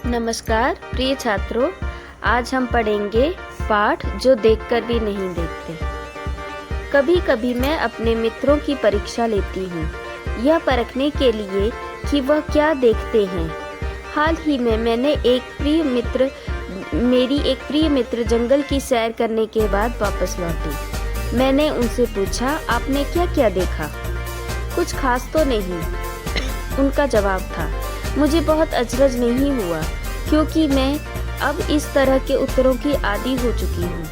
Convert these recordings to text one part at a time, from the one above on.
नमस्कार प्रिय छात्रों, आज हम पढ़ेंगे पाठ जो देखकर भी नहीं देखते। कभी कभी मैं अपने मित्रों की परीक्षा लेती हूँ, यह परखने के लिए कि वह क्या देखते हैं। हाल ही में मेरी एक प्रिय मित्र जंगल की सैर करने के बाद वापस लौटी। मैंने उनसे पूछा, आपने क्या क्या देखा? कुछ खास तो नहीं, उनका जवाब था। मुझे बहुत अचरज नहीं हुआ, क्योंकि मैं अब इस तरह के उत्तरों की आदी हो चुकी हूँ।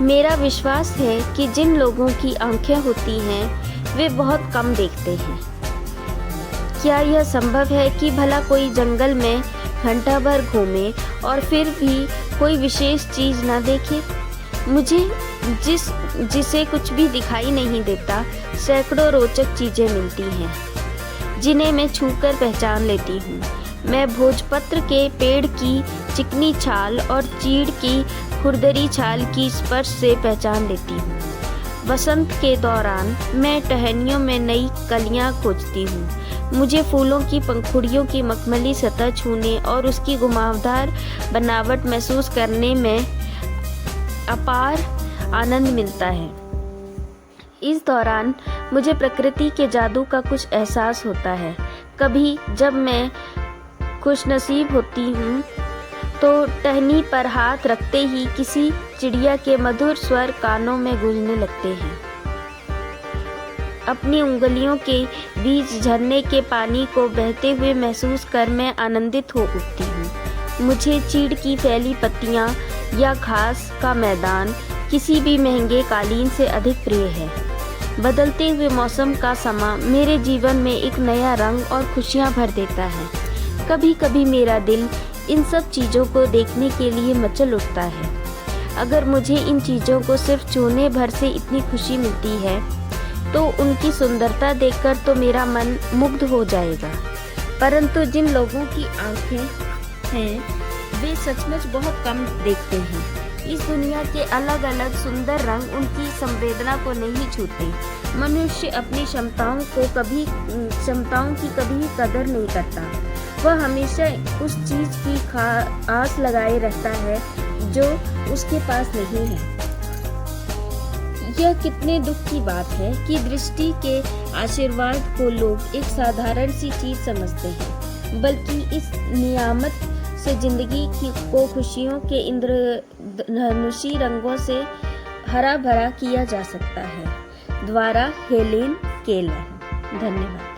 मेरा विश्वास है कि जिन लोगों की आंखें होती हैं वे बहुत कम देखते हैं। क्या यह संभव है कि भला कोई जंगल में घंटा भर घूमे और फिर भी कोई विशेष चीज न देखे? मुझे जिसे कुछ भी दिखाई नहीं देता, सैकड़ों रोचक चीजें मिलती हैं जिन्हें मैं छूकर पहचान लेती हूँ। मैं भोजपत्र के पेड़ की चिकनी छाल और चीड़ की खुरदरी छाल की स्पर्श से पहचान लेती हूँ। बसंत के दौरान मैं टहनियों में नई कलियाँ खोजती हूँ। मुझे फूलों की पंखुड़ियों की मखमली सतह छूने और उसकी घुमावदार बनावट महसूस करने में अपार आनंद मिलता है। इस दौरान मुझे प्रकृति के जादू का कुछ एहसास होता है। कभी जब मैं खुशनसीब होती हूँ तो टहनी पर हाथ रखते ही किसी चिड़िया के मधुर स्वर कानों में गूंजने लगते हैं। अपनी उंगलियों के बीच झरने के पानी को बहते हुए महसूस कर मैं आनंदित हो उठती हूँ। मुझे चीड़ की फैली पत्तियाँ या घास का मैदान किसी भी महंगे कालीन से अधिक प्रिय है। बदलते हुए मौसम का समा मेरे जीवन में एक नया रंग और खुशियाँ भर देता है। कभी कभी मेरा दिल इन सब चीज़ों को देखने के लिए मचल उठता है। अगर मुझे इन चीज़ों को सिर्फ छूने भर से इतनी खुशी मिलती है तो उनकी सुंदरता देखकर तो मेरा मन मुग्ध हो जाएगा। परंतु जिन लोगों की आंखें हैं वे सचमुच बहुत कम देखते हैं। इस दुनिया के अलग अलग सुंदर रंग उनकी संवेदना को नहीं छूते। मनुष्य अपनी क्षमताओं की कभी कदर नहीं करता। वह हमेशा उस चीज की आस लगाए रहता है जो उसके पास नहीं है। यह कितने दुख की बात है कि दृष्टि के आशीर्वाद को लोग एक साधारण सी चीज समझते हैं, बल्कि इस नियामत से जिंदगी को खुशियों के इंद्रधनुषी रंगों से हरा भरा किया जा सकता है। द्वारा हेलेन केलर। धन्यवाद।